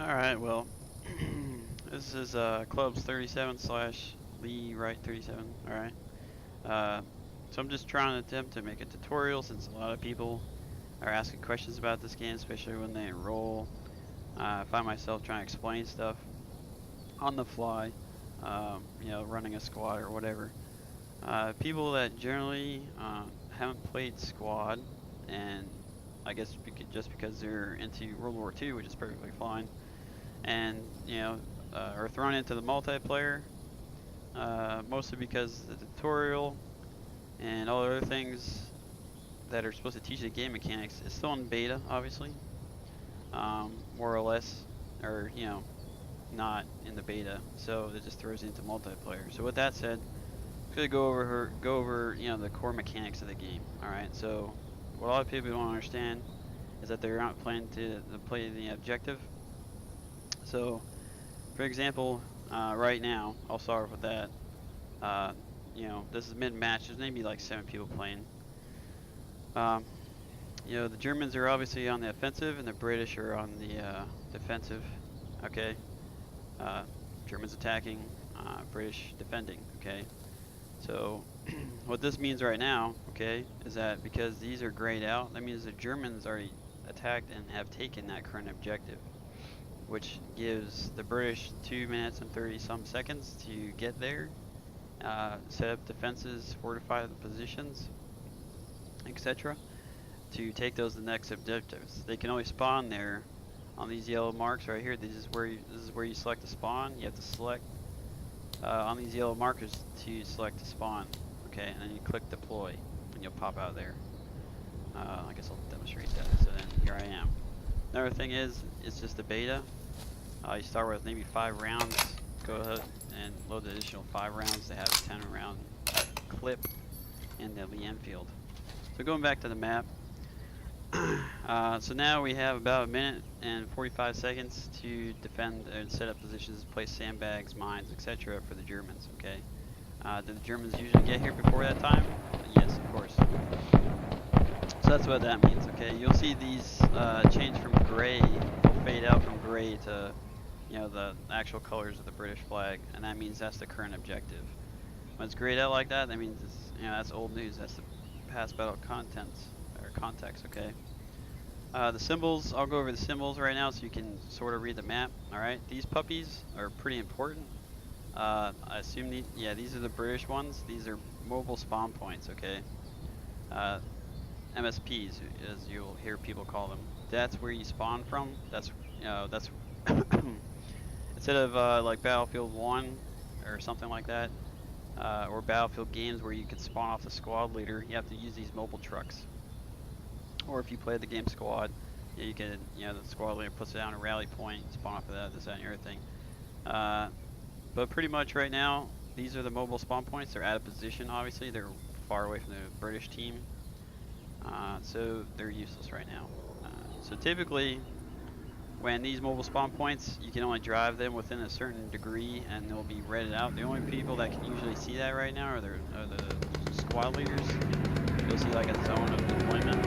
Alright, well, this is Clubs 37 slash Lee Wright 37. Alright. Uh, so I'm just trying to attempt to make a tutorial since a lot of people are asking questions about this game, especially when they enroll. I find myself trying to explain stuff on the fly, running a squad or whatever. People that generally haven't played squad, and I guess just because they're into World War II, which is perfectly fine, and are thrown into the multiplayer, mostly because the tutorial and all the other things that are supposed to teach the game mechanics is still in beta, obviously, more or less, or not in the beta, so it just throws you into multiplayer. So with that said, I'm gonna go over the core mechanics of the game. All right, so what a lot of people don't understand is that they're not planning to play the objective. So for example, right now, I'll start with that. Uh, this is mid-match. There's maybe like 7 people playing. Um, the Germans are obviously on the offensive, and the British are on the defensive. Okay. Uh, Germans attacking, British defending. Okay. So what this means right now, okay, is that because these are grayed out, that means the Germans already attacked and have taken that current objective, which gives the British 2 minutes and 30 some seconds to get there, set up defenses, fortify the positions, etc., to take those to the next objectives. They can only spawn there on these yellow marks right here. This is where you select the spawn. You have to select on these yellow markers to select the spawn. Okay, and then you click deploy, and you'll pop out there. I guess I'll demonstrate that. So then here I am. Another thing is, it's just a beta. You start with maybe 5 rounds. Go ahead and load the additional 5 rounds to have a 10 round clip in the Lee Enfield. So going back to the map. So now we have about 1 minute and 45 seconds to defend and set up positions, place sandbags, mines, etc. for the Germans. Okay. Do the Germans usually get here before that time? Yes, of course. So that's what that means. Okay. You'll see these change from gray. They'll fade out from gray to the actual colors of the British flag, and that means that's the current objective. When it's grayed out like that, that means that's old news. That's the past battle contents or context. Okay. The symbols, I'll go over the symbols right now so you can sort of read the map. Alright, these puppies are pretty important. I assume these are the British ones. These are mobile spawn points, okay? MSPs, as you'll hear people call them. That's where you spawn from. That's instead of like Battlefield 1 or something like that, or Battlefield games where you could spawn off the squad leader, you have to use these mobile trucks. Or if you play the game squad, you can, the squad leader puts it down a rally point, spawn off of that, this, that, and everything. But pretty much right now, these are the mobile spawn points. They're out of position, obviously. They're far away from the British team. So they're useless right now. So typically, when these mobile spawn points, you can only drive them within a certain degree and they'll be redded out. The only people that can usually see that right now are the squad leaders. You'll see like a zone of deployment.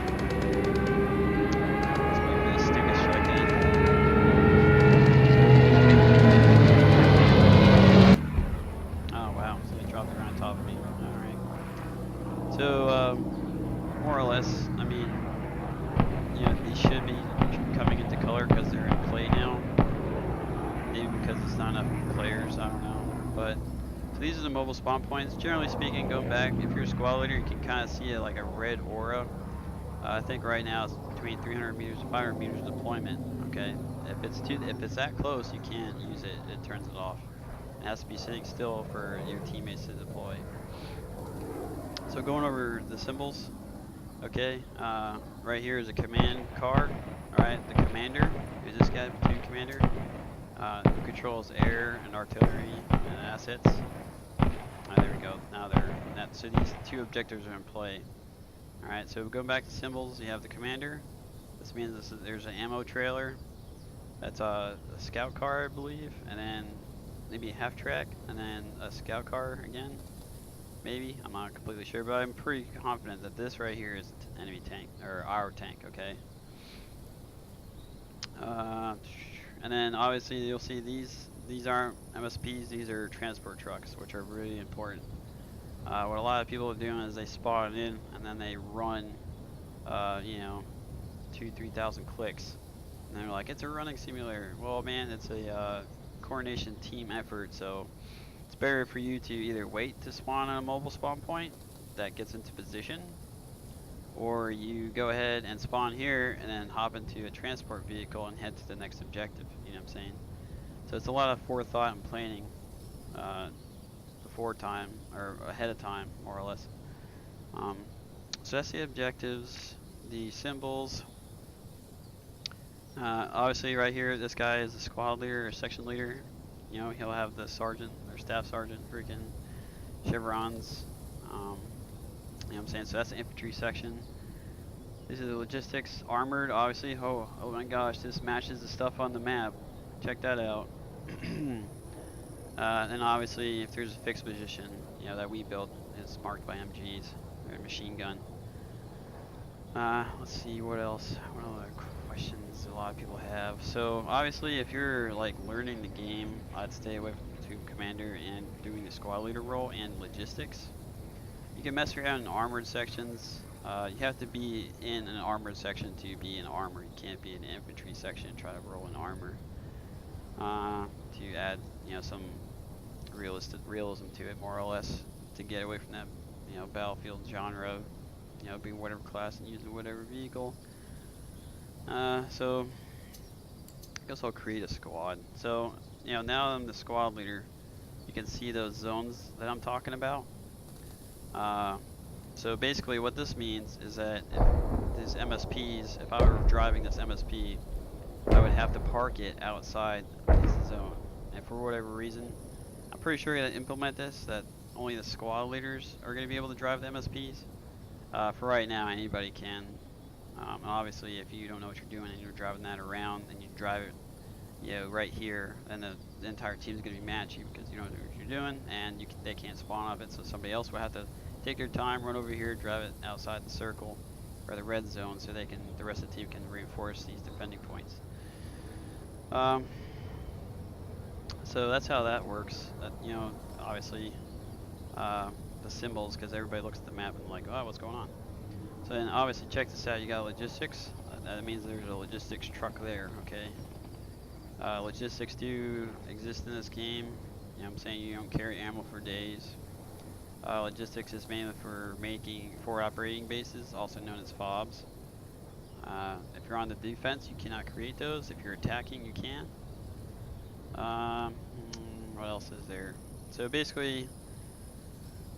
Let's move this stupid strike in. Oh wow, so they dropped it right on top of me. Alright. So, more or less, I mean, these should be coming into color because they're in play now. Maybe because it's not enough players, I don't know. But so these are the mobile spawn points. Generally speaking, going back, if you're a squad leader, you can kind of see like a red aura. I think right now it's between 300 meters and 500 meters deployment. Okay, if it's that close, you can't use it. It turns it off. It has to be sitting still for your teammates to deploy. So going over the symbols. Okay, right here is a command card. Alright, the commander is this guy, platoon commander, who controls air and artillery and assets. There we go. Now so these 2 objectives are in play. Alright, so going back to symbols, you have the commander. This means there's an ammo trailer. That's a scout car, I believe, and then maybe a half track, and then a scout car again. Maybe, I'm not completely sure, but I'm pretty confident that this right here is the enemy tank, or our tank, okay? And then obviously you'll see these aren't MSPs, these are transport trucks, which are really important. What a lot of people are doing is they spawn in and then they run, you know, 2,000-3,000 clicks. And they're like, it's a running simulator. Well, man, it's a coordination team effort, so it's better for you to either wait to spawn on a mobile spawn point that gets into position, or you go ahead and spawn here and then hop into a transport vehicle and head to the next objective. You know what I'm saying? So it's a lot of forethought and planning before time, or ahead of time, more or less. So that's the objectives, the symbols. Obviously right here, this guy is a squad leader or section leader. You know, he'll have the sergeant or staff sergeant freaking chevrons. You know what I'm saying? So that's the infantry section. This is the logistics, armored, obviously. Oh my gosh, this matches the stuff on the map. Check that out. And obviously, if there's a fixed position, you know, that we built, is marked by MGs or machine gun. Let's see what else. What other questions a lot of people have? So obviously, if you're like learning the game, I'd stay away from Team Commander and doing the squad leader role and logistics. You can mess around in armored sections. You have to be in an armored section to be in armor. You can't be in an infantry section and try to roll in armor. To add, you know, some realism to it, more or less, to get away from that, you know, battlefield genre of, you know, being whatever class and using whatever vehicle. So I guess I'll create a squad. So, you know, now I'm the squad leader. You can see those zones that I'm talking about. So basically what this means is that if these MSPs, if I were driving this MSP, I would have to park it outside this zone. And for whatever reason, I'm pretty sure to implement this, that only the squad leaders are going to be able to drive the MSPs. For right now, anybody can. And obviously, if you don't know what you're doing and you're driving that around and you drive it, you know, right here, then the entire team is going to be mad at you because you don't know what you're doing, and they can't spawn off it. So somebody else will have to take their time, run over here, drive it outside the circle or the red zone, so the rest of the team can reinforce these defending points. So that's how that works. You know, obviously, the symbols, because everybody looks at the map and like, oh, what's going on? So then obviously check this out. You got logistics. That means there's a logistics truck there. Okay. Logistics do exist in this game. You know what I'm saying? You don't carry ammo for days. Logistics is mainly for making forward operating bases, also known as FOBs. If you're on the defense, you cannot create those. If you're attacking, you can. What else is there? So basically,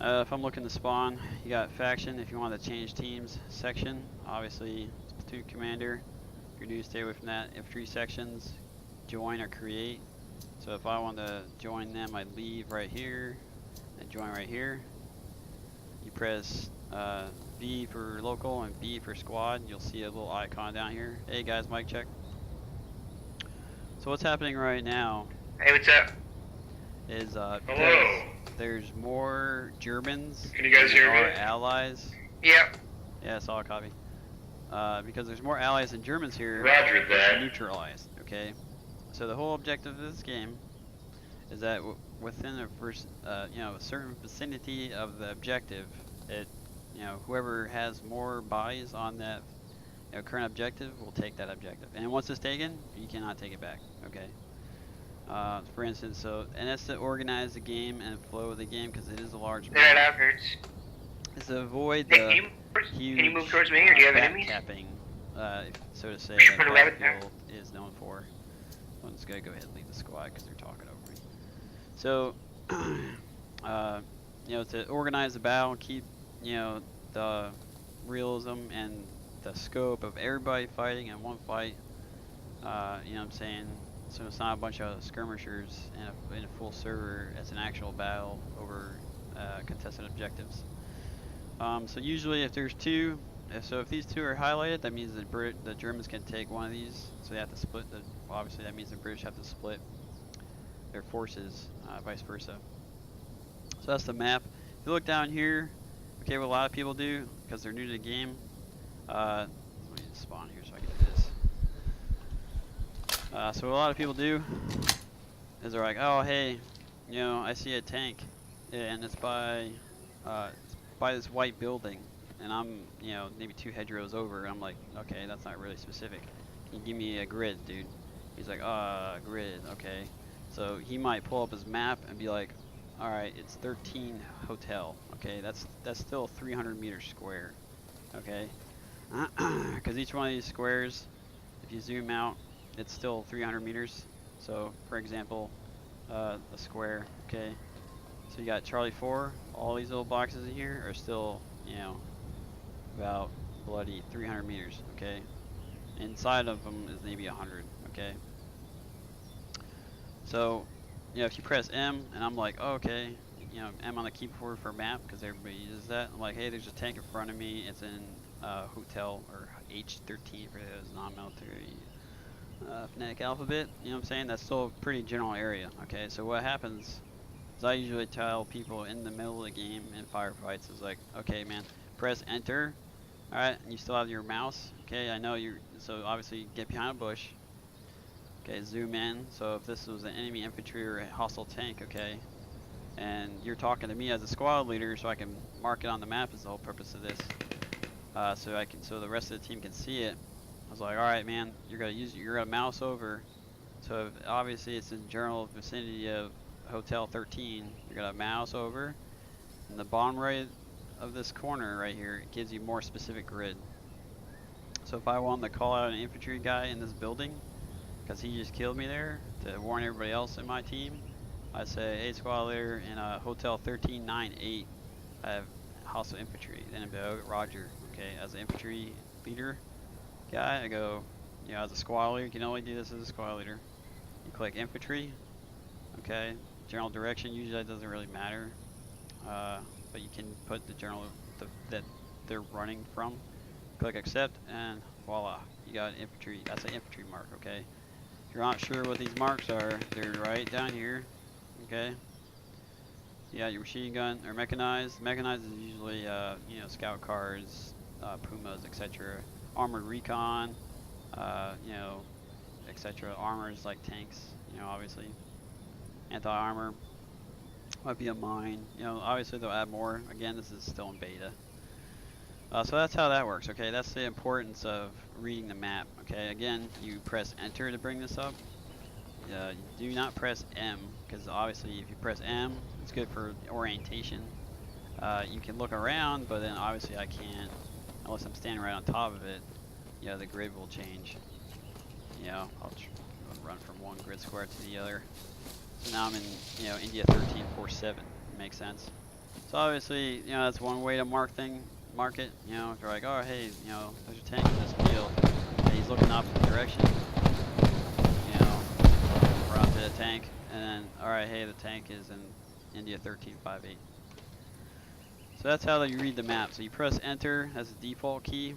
if I'm looking to spawn, you got faction. If you want to change teams, section. Obviously, platoon commander. If you're new, stay away from that. Infantry sections, join or create. So if I want to join them, I leave right here and join right here. You press V for local and B for squad. You'll see a little icon down here. Hey guys, mic check. So what's happening right now? Hey, what's up? Is Hello. There's more Germans Can you guys hear than me? are allies. Yep. Yeah, solid copy. Because there's more allies than Germans here. Roger that. Neutralized. Okay. So the whole objective of this game is that within a certain vicinity of the objective, whoever has more buys on that current objective will take that objective. And once it's taken, you cannot take it back. Okay. For instance, and that's to organize the game and flow of the game because it is a large They're map. at outskirts. It's to avoid Nick, the huge can you move towards me, or do you have enemies? capping, so to say, Put that a rabbit Battlefield is known for. I'm just gonna go ahead and leave the squad because they're talking over me. So, to organize the battle, keep, the realism and the scope of everybody fighting in one fight. You know what I'm saying? So it's not a bunch of skirmishers in a full server. It's an actual battle over contested objectives. So usually if there's two, if these two are highlighted, that means the Germans can take one of these. So they have to split. Obviously that means the British have to split their forces, vice versa. So that's the map. If you look down here, okay, what a lot of people do because they're new to the game. Let me just spawn here so I can do this. So what a lot of people do is they're like, oh hey, you know, I see a tank, and it's by this white building, and I'm, you know, maybe 2 hedgerows over. I'm like, okay, that's not really specific. Can you give me a grid, dude? He's like, grid, okay. So he might pull up his map and be like, all right, it's 13 hotel. Okay, that's still 300 meters square. Okay, because each one of these squares, if you zoom out, it's still 300 meters. So, for example, a square. Okay, so you got Charlie 4. All these little boxes in here are still, you know, about bloody 300 meters. Okay, inside of them is maybe 100. Okay, so you know, if you press M and I'm like, oh, okay, you know, M on the keyboard for map because everybody uses that. I'm like, hey, there's a tank in front of me. It's in hotel or H13 for those non-military phonetic alphabet. You know what I'm saying? That's still a pretty general area. Okay, so what happens is I usually tell people in the middle of the game in firefights is like, okay, man, press enter. All right, and you still have your mouse. Okay, I know you're. So obviously, get behind a bush. Okay, zoom in. So if this was an enemy infantry or a hostile tank, okay, and you're talking to me as a squad leader, so I can mark it on the map is the whole purpose of this. So the rest of the team can see it. I was like, all right, man, you're gonna mouse over. So if, obviously it's in general vicinity of Hotel 13. You're gonna mouse over, and the bottom right of this corner right here, it gives you more specific grid. So if I wanted to call out an infantry guy in this building, because he just killed me there, to warn everybody else in my team, I say, hey, squad leader, in Hotel 1398, I have hostile infantry. Then I'd be, oh, Roger. Okay, as an infantry leader guy, I go, you know, as a squad leader, you can only do this as a squad leader. You click infantry. Okay, general direction usually that doesn't really matter, but you can put the general that they're running from. Click accept, and voila, you got an infantry. That's an infantry mark. Okay. If you're not sure what these marks are, they're right down here. Okay. Yeah, your machine gun or mechanized. Mechanized is usually you know, scout cars, Pumas, etc. Armored recon, you know, etc. Armors like tanks, you know, obviously. Anti-armor might be a mine. You know, obviously they'll add more. Again, this is still in beta. So that's how that works. Okay, that's the importance of reading the map. Okay, again, you press enter to bring this up. Do not press M, because obviously if you press M, it's good for orientation. You can look around, but then obviously I can't, unless I'm standing right on top of it, you know, the grid will change. You know, I'll run from one grid square to the other. So now I'm in, you know, India 1347. Makes sense. So obviously, you know, that's one way to mark it. You know, if you're like, oh hey, you know, there's a tank in this field, and he's looking opposite direction. You know, run to the tank, and then, all right, hey, the tank is in India 1358. So that's how you read the map. So you press enter as the default key.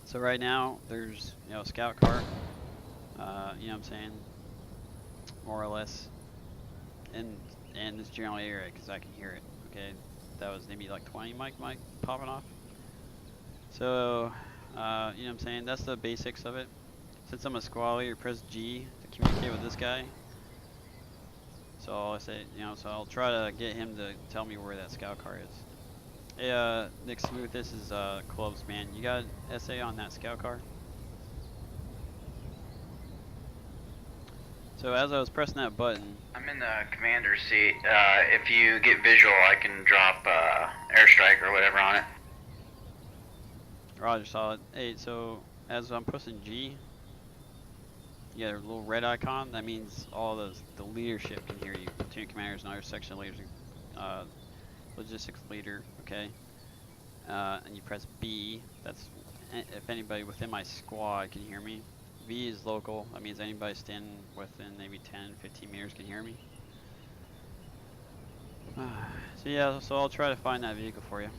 So right now there's, you know, a scout car. You know what I'm saying? More or less in this general area, because I can hear it. Okay, that was maybe like 20 mic popping off. So you know what I'm saying? That's the basics of it. Since I'm a squad leader, press G to communicate with this guy. So I say, you know, so I'll try to get him to tell me where that scout car is. Hey, Nick Smooth, this is Clubs, man. You got SA on that scout car? So as I was pressing that button, I'm in the commander's seat. If you get visual, I can drop airstrike or whatever on it. Roger, solid. Hey, so as I'm pressing G, you got a little red icon. That means all the leadership can hear you. Platoon commanders and other section leaders, logistics leader. Okay, and you press B. That's if anybody within my squad can hear me. V is local. That means anybody standing within maybe 10, 15 meters can hear me. So yeah, so I'll try to find that vehicle for you.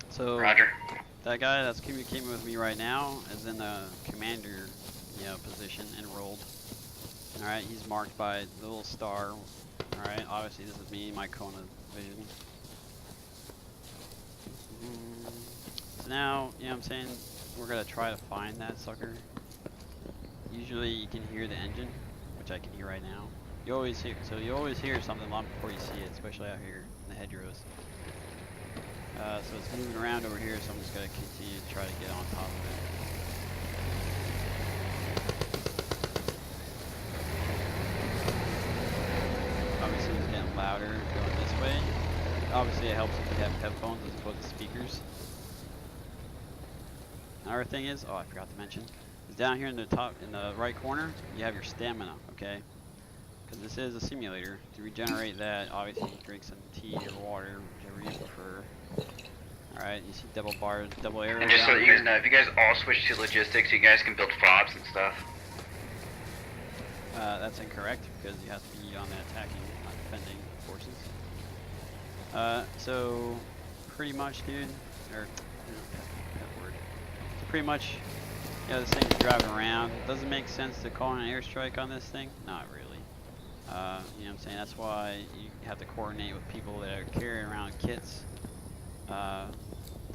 So Roger. that guy that's communicating with me right now is in the commander, you know, position, enrolled. All right, he's marked by the little star. All right, obviously this is me, my Kona vision. So now, you know what I'm saying, we're gonna try to find that sucker. usually you can hear the engine, which I can hear right now. You always hear something long before you see it, especially out here in the hedgerows. So it's moving around over here, so I'm just gonna continue to try to get on top of it. Obviously it's getting louder going this way. Obviously it helps if you have headphones as opposed to speakers. Another thing is, oh I forgot to mention, is down here in the top, in the right corner, you have your stamina, okay? Because this is a simulator. To regenerate that, obviously you drink some tea or water, whichever you prefer. Alright, you see double bars, double arrows. And just so down that you here. guys know, if you guys all switch to logistics, you guys can build fobs and stuff. That's incorrect, because you have to be on the attacking, not defending forces. So, pretty much, dude, or, that word. So pretty much, this thing's driving around. Doesn't make sense to call an airstrike on this thing? Not really. You know what I'm saying? That's why you have to coordinate with people that are carrying around kits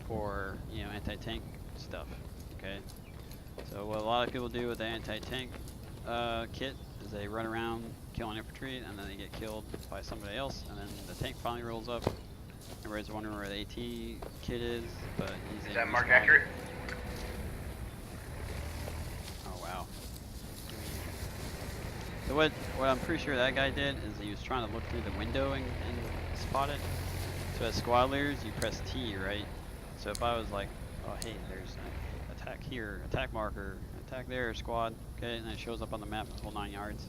for, anti-tank stuff, okay? So what a lot of people do with the anti-tank kit is they run around killing infantry, and then they get killed by somebody else, and then the tank finally rolls up. Everybody's wondering where the AT kit is, but he's Is that mark accurate? Oh wow. So what I'm pretty sure that guy did is he was trying to look through the window and spot it. So as squad leaders, you press T, right? So if I was like, oh hey, there's an attack here, attack marker, attack there, squad, okay, and it shows up on the map, the whole 9 yards.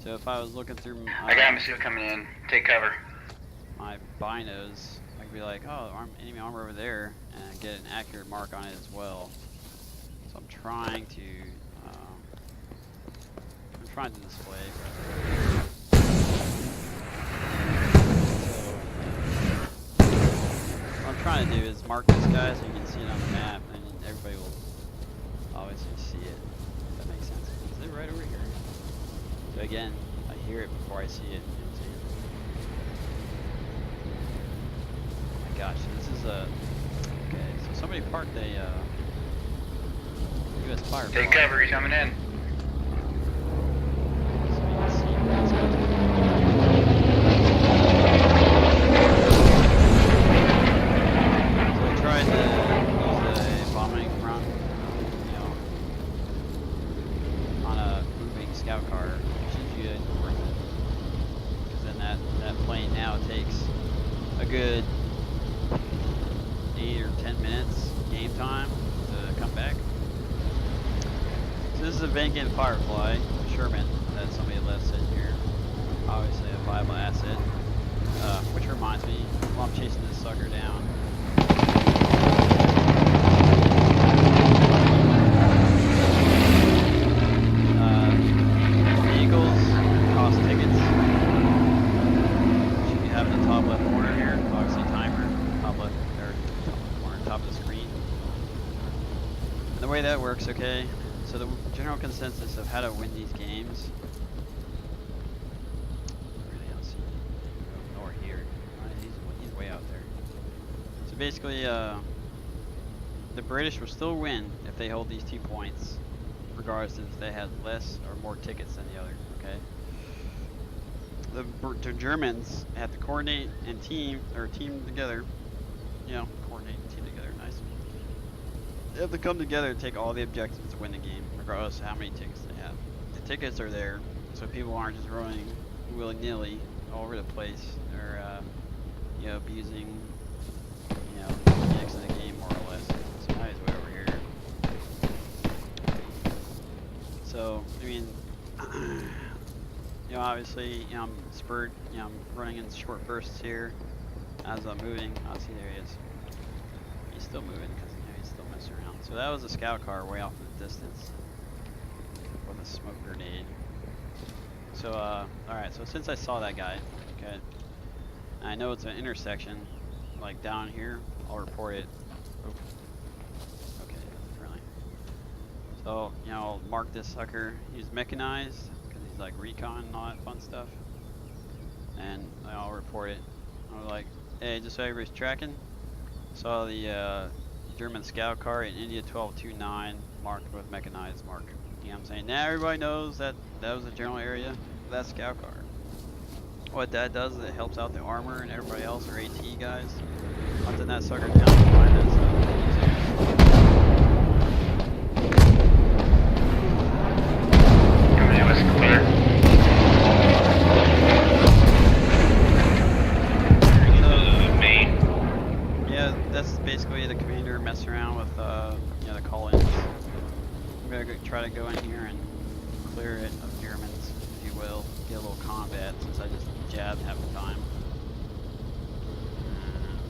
So if I was looking through I got a missile coming in. Take cover. my binos, I could be like, oh, enemy armor over there, and get an accurate mark on it as well. So I'm trying to display. What I'm trying to do is mark this guy so you can see it on the map, and everybody will obviously see it. If that makes sense. Is it right over here? So again, I hear it before I see it. Oh my gosh, so this is a... Okay, so somebody parked a US Firefly. Take cover, he's coming in. So you can see what's going on. Tried to use a bombing run, on a moving scout car, which is usually worth it. Because then that plane now takes a good 8 or 10 minutes game time to come back. So this is a vacant Firefly, Sherman, that somebody left sitting here. Obviously a viable asset. Which reminds me, while I'm chasing this sucker down, vehicles cost tickets. Should you have in the top left corner here, obviously timer, top left, or top left corner, top of the screen. And the way that works, okay, so the general consensus of how to win these games, really don't see him, nor here, he's way out there. So basically, the British will still win if they hold these 2 points, regardless if they have less or more tickets than the other, okay? The Germans have to coordinate and team together, coordinate and team together, nice. They have to come together to take all the objectives to win the game, regardless of how many tickets they have. The tickets are there, so people aren't just running willy-nilly all over the place, or, abusing, the mechanics of the game, more or less. So now he's way over here. So, I mean, obviously, I'm spurred, I'm running in short bursts here as I'm moving. Oh, see, there he is. He's still moving because he's still messing around. So that was a scout car way off in the distance with a smoke grenade. So, alright, so since I saw that guy, okay, and I know it's an intersection, like down here, I'll report it. Oh. Okay, friendly. So, I'll mark this sucker. He's mechanized, because he's like recon and all that fun stuff. And I'll report it. I'll be like, hey, just so everybody's tracking, saw the German scout car in India 1229 marked with mechanized mark. You know what I'm saying? Now everybody knows that that was a general area for that scout car. What that does is it helps out the armor and everybody else, or AT guys, hunting that sucker down to find that stuff. Coming in with clear. Yeah, that's basically the commander messing around with you know, the call-ins. I'm gonna try to go in here and clear it of Germans, if you will. Get a little combat since I just jabbed half the time.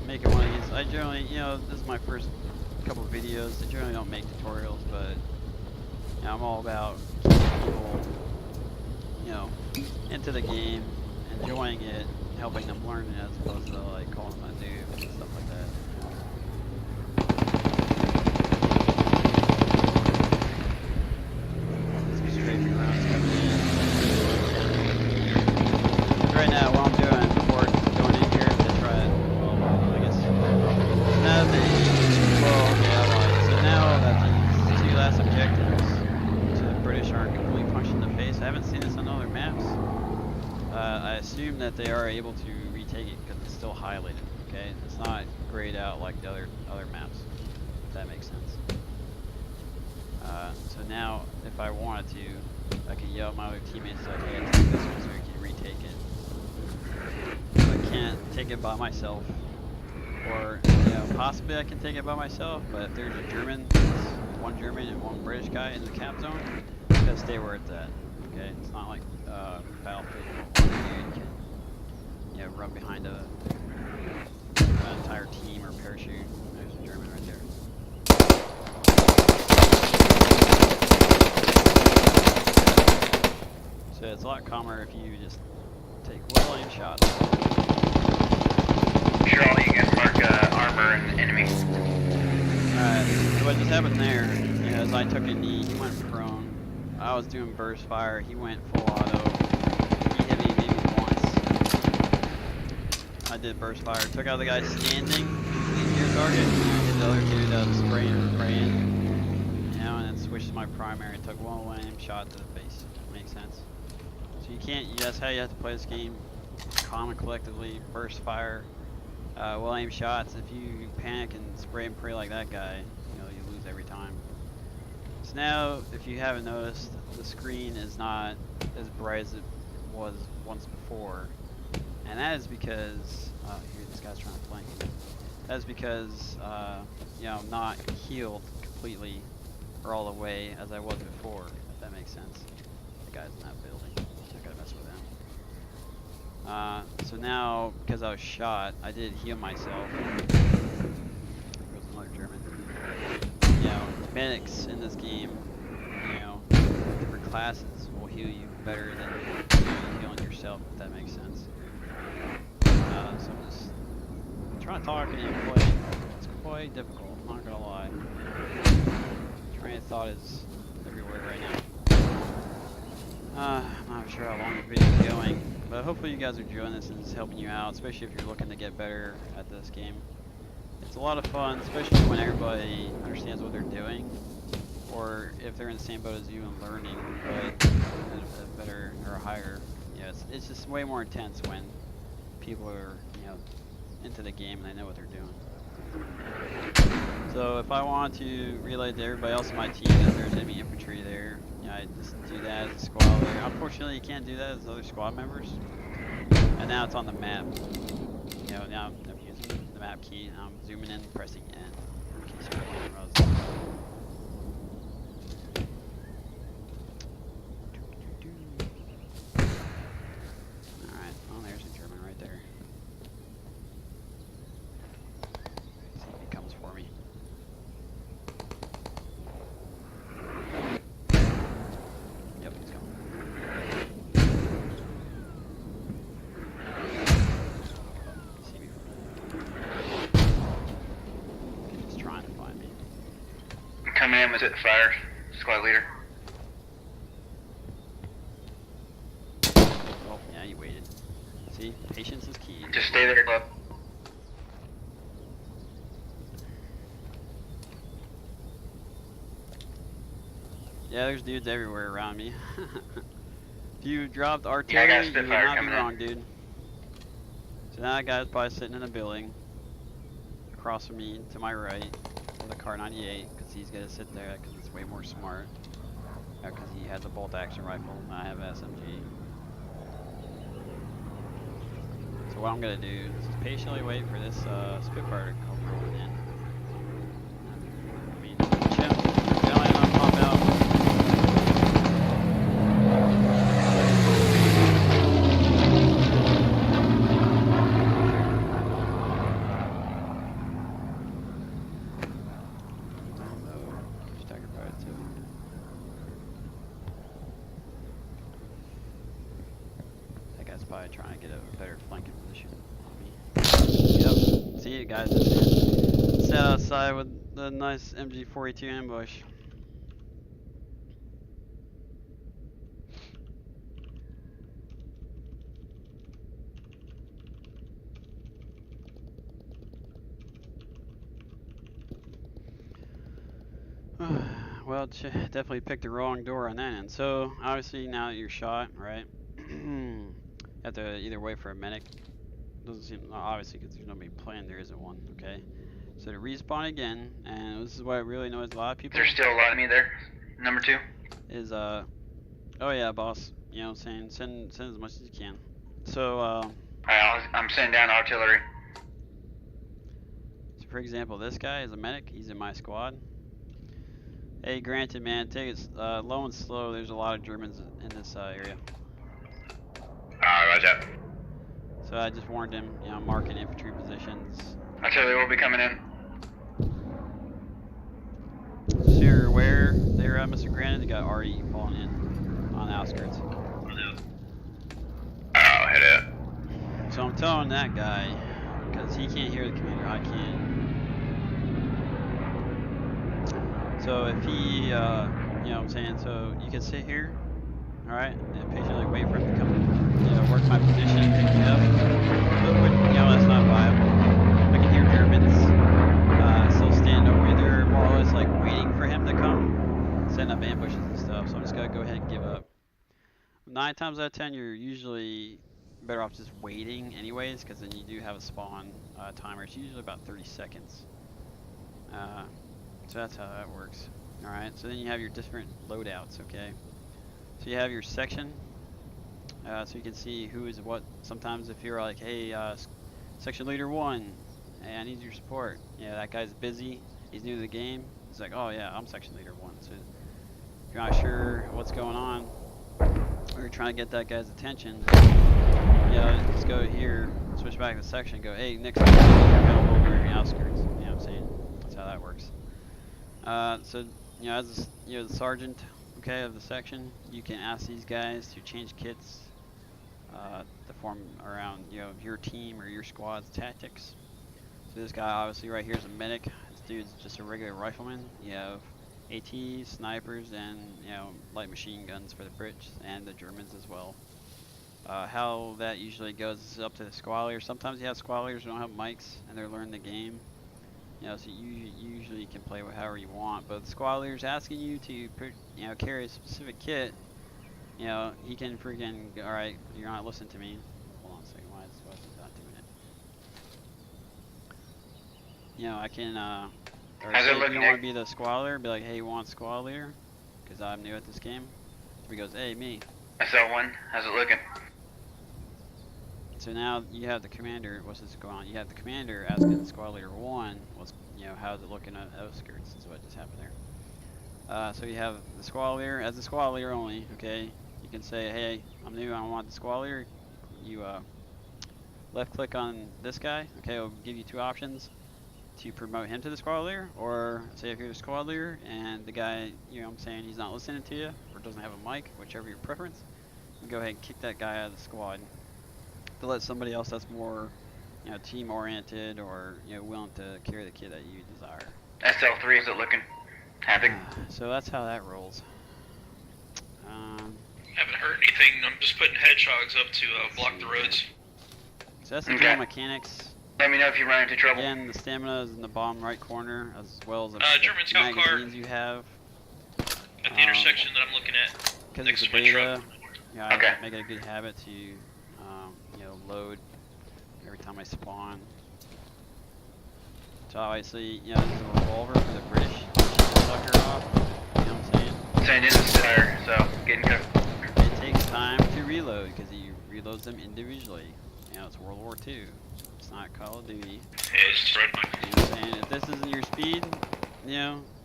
Make it one of these. I generally, you know, this is my first couple of videos. I generally don't make tutorials, but you know, I'm all about keeping people, you know, into the game, enjoying it, helping them learn it as opposed to like calling them a noob and stuff like that. Some strafing rounds coming in. Right now, what I'm doing before going in here is to try it. Well, I guess. So now the so now that these two last objectives to the British aren't completely punched in the face, I haven't seen this on other maps. I assume that they are able to retake it because it's still highlighted. Okay, it's not grayed out like the other maps. If that makes sense. So now, if I wanted to, I could yell at my other teammates like, "Hey, take this one so we can retake it." I can't take it by myself, or you know, possibly I can take it by myself. But if there's a German, one German and one British guy in the cap zone, I gotta stay where it's at. Okay, it's not like Battlefield where one dude can, you know, run behind an entire team or parachute. There's a German right there. So it's a lot calmer if you just take well-aimed shots. Sure, all you guys mark armor and enemy. Alright, so what just happened there, you know, as I took a knee, he went prone. I was doing burst fire, he went full auto. He hit me maybe once. I did burst fire, took out the guy standing, easier target, hit the other dude that was spraying and praying. You know, and then switched to my primary and took one aim shot to the face. Makes sense. So you can't, that's how you have to play this game. Calm and collectively, burst fire. Well aimed shots. If you panic and spray and pray like that guy, you know, you lose every time. So now, if you haven't noticed, the screen is not as bright as it was once before. And that is because, here this guy's trying to flank me. That is because, you know, I'm not healed completely or all the way as I was before, if that makes sense. The guy's in that building, so I gotta mess with him. So now, because I was shot, I did heal myself. There goes another German. You know, medics in this game, you know, different classes will heal you better than you healing yourself, if that makes sense. So I'm just trying to talk and play. It's quite difficult, I'm not gonna lie. Train of thought is everywhere right now. I'm not sure how long the video is going, but hopefully you guys are enjoying this and it's helping you out, especially if you're looking to get better at this game. It's a lot of fun, especially when everybody understands what they're doing, or if they're in the same boat as you and learning, but a better or a higher. Yeah, it's just way more intense when people are, you know, into the game and they know what they're doing. So if I want to relay to everybody else in my team that there's enemy infantry there, you know, I just do that as a squad leader. Unfortunately, you can't do that as other squad members. And now it's on the map. You know, now I'm using the map key and I'm zooming in, pressing N in case you're playing Rose. Alright, well there's a German right there. See if he comes for me. Yep, he's coming. See me from there. He's trying to find me. Coming in with it, fire, squad leader. Oh, yeah, he waited. See, patience is key. Just stay there, club. Yeah, there's dudes everywhere around me. If you dropped Yeah, I got artillery, a you would Spitfire not be coming wrong, in. dude. So now that guy's probably sitting in a building across from me to my right with a Car 98 because he's gonna sit there because it's way more smart. Because he has a bolt action rifle and I have an SMG. So what I'm gonna do is just patiently wait for this Spitfire to come rolling in. I mean, chill. Don't let him pop out. Stagger pilot too. That guy's probably trying to get a better flanking position on me. Yep. See you guys just sat outside with the nice MG42 ambush. Well, definitely picked the wrong door on that end. So obviously now that you're shot, right? You have to either wait for a medic. Doesn't seem obviously because there's nobody playing. There isn't one. Okay. So to respawn again, and this is what really annoys a lot of people. There's still a lot of me there. Number 2. Is oh yeah, boss. You know what I'm saying? Send as much as you can. So Alright, I'm sending down artillery. So for example, this guy is a medic. He's in my squad. Hey, granted, man, take it low and slow. There's a lot of Germans in this area. Roger. So I just warned him, you know, marking infantry positions. Artillery will be coming in. So you're aware they were at Mr. Granted, they got RE falling in on the outskirts. Oh, hit it. So I'm telling that guy, because he can't hear the commander, I can. So if he, you know what I'm saying, so you can sit here, alright, and patiently wait for him to come, you know, work my position, yep. But, you know, that's not viable. I can hear Germans still standing over there, more or less like waiting for him to come, setting up ambushes and stuff, so I'm just gonna go ahead and give up. 9 times out of 10, you're usually better off just waiting anyways, because then you do have a spawn timer. It's usually about 30 seconds. So that's how that works. Alright, so then you have your different loadouts, okay? So you have your section, so you can see who is what. Sometimes if you're like, hey, section leader 1, hey, I need your support. Yeah, that guy's busy, he's new to the game. He's like, oh yeah, I'm section leader 1. So if you're not sure what's going on, or you're trying to get that guy's attention, yeah, just go here, switch back to the section, go, hey, next time you're available over in the outskirts. You know what I'm saying? That's how that works. So, you know, as you know, the sergeant, okay, of the section, you can ask these guys to change kits to form around, you know, your team or your squad's tactics. So this guy, obviously, right here is a medic. This dude's just a regular rifleman. You have ATs, snipers, and, you know, light machine guns for the Brits and the Germans as well. How that usually goes is up to the squadleer. Sometimes you have squadleers who don't have mics and they're learning the game. You know, so you usually can play with however you want, but the squadleer's asking you to, you know, carry a specific kit. You know, he can freaking, all right, you're not listening to me. Hold on a second, why is not doing it? You know, I can, or How's say it if looking, you don't want Nick? to be the squadleer, be like, hey, you want squad leader? Because I'm new at this game. So he goes, hey, me. SL1, how's it looking? So now you have the commander. What's this going on? You have the commander asking the squad leader 1, what's, you know, how's it looking at outskirts? Is what just happened there. So you have the squad leader as the squad leader only. Okay, you can say, hey, I'm new. I don't want the squad leader. You left click on this guy. Okay, it'll give you 2 options to promote him to the squad leader, or say if you're the squad leader and the guy, you know, what I'm saying, he's not listening to you or doesn't have a mic, whichever your preference, you can go ahead and kick that guy out of the squad to let somebody else that's more, you know, team oriented or, you know, willing to carry the kit that you desire. SL3, is it looking happy? So that's how that rolls. Haven't heard anything. I'm just putting hedgehogs up to block the roads. So that's the Okay. general mechanics. Let me know if you run into trouble. Again, the stamina is in the bottom right corner, as well as the German scout car. magazines you have. At the intersection that I'm looking at. Because Next it's a to my beta, yeah, Okay. I make it a good habit to, load every time I spawn. So obviously, this is a revolver for the British sucker off. You know what I'm saying? Saying in the center, so getting good. It takes time to reload because he reloads them individually. It's World War II. It's not Call of Duty. Yeah, it's just right behind me. You know what I'm saying? If this isn't your speed,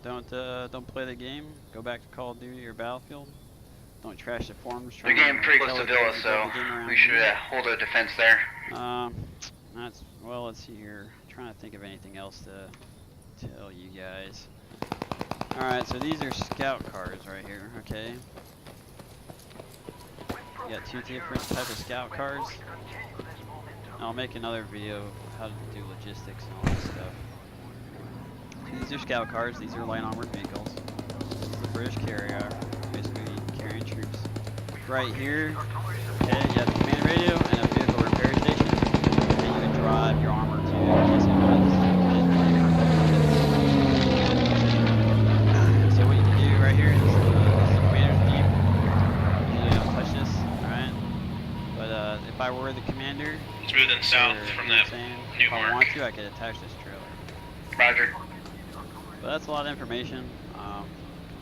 don't play the game. Go back to Call of Duty or Battlefield. Don't trash the forums. They're getting pretty close to Villa, so we should hold a defense there. Let's see here. I'm trying to think of anything else to tell you guys. Alright, so these are scout cars right here, okay? You got two different types of scout cars. I'll make another video of how to do logistics and all this stuff. So these are scout cars, these are light armored vehicles. This is a British carrier, basically carrying troops. Right here, okay, you have the command radio and a vehicle repair station. And you can drive your armor to in case it runs. So what you can do right here is this is the commander's jeep. Usually I don't touch this, alright? But if I were the commander, It's moving south from that new if I mark. want to, I could attach this trailer. Roger. But that's a lot of information.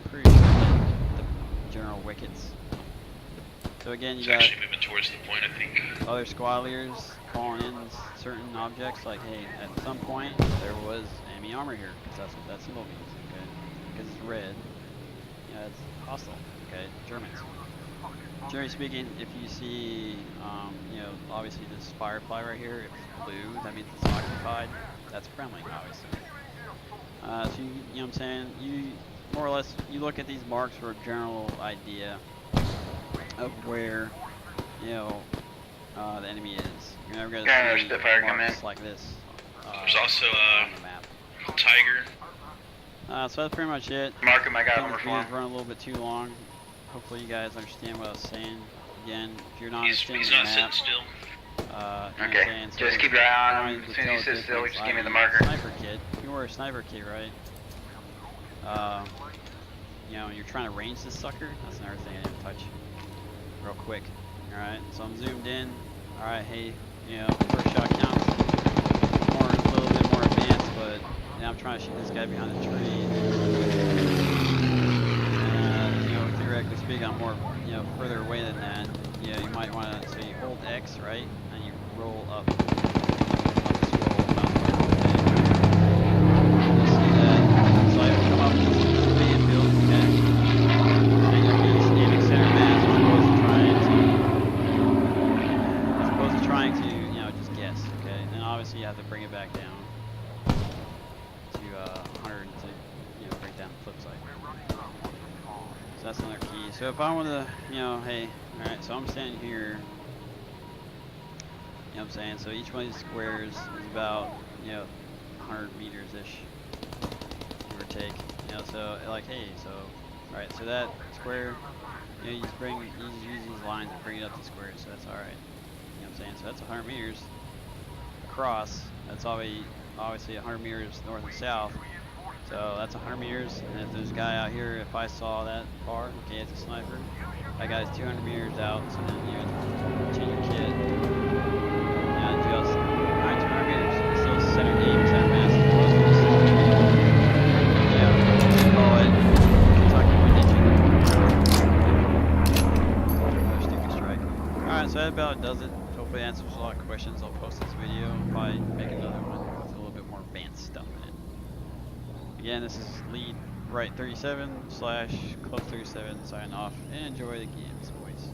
Pretty sure that the general wickets. So again, you It's got actually moving towards the point, I think. other squad leaders calling in certain objects, like, hey, at some point there was enemy armor here, because that's what that symbol means, okay? Because it's red, it's hostile, okay? Germans. Generally speaking, if you see, obviously this firefly right here, if it's blue, that means it's occupied. That's friendly, obviously. So you know what I'm saying? You more or less you look at these marks for a general idea of where the enemy is. You're never gonna Yeah, there's see Spitfire coming marks in. like this. There's also on the map. Tiger. So that's pretty much it. Mark him, I got I think him this video's for running a little bit too long. Hopefully you guys understand what I was saying. Again, if you're not He's understanding not the sitting map, still. you know what I'm Okay, saying? So just keep your eye on trying him. to As soon as tell he sits the still, difference, just give me the I marker. Sniper kit. You wear a sniper kit, right? And you're trying to range this sucker. That's another thing I didn't touch. Real quick. Alright, so I'm zoomed in. Alright, hey, first shot counts. A little bit more advanced, but I'm trying to shoot this guy behind the tree. Theoretically speaking, I'm more, further away than that. You might want to, so you hold X, right? And you roll up. You have to bring it back down to 100 to break down the flip side. So that's another key. So if I want to, hey, all right. So I'm standing here. You know what I'm saying? So each one of these squares is about 100 meters ish, give or take. So like hey, so all right. So that square, you just use these lines and bring it up to squares. So that's all right. You know what I'm saying? So that's 100 meters. Across, that's obviously 100 meters north and south, so that's 100 meters, and if there's a guy out here, if I saw that far, okay, it's a sniper, that guy's 200 meters out, so then you have to change your kit, and just 200 meters, it's still center aim, because that mass is close to the center. We call it Kentucky Wind Stupid Strike. Alright, so that about does it. Hopefully it answers a lot of questions. I'll post this video and probably make another one with a little bit more advanced stuff in it. Again, this is Lead Right 37 / Club 37 signing off, and enjoy the game as always.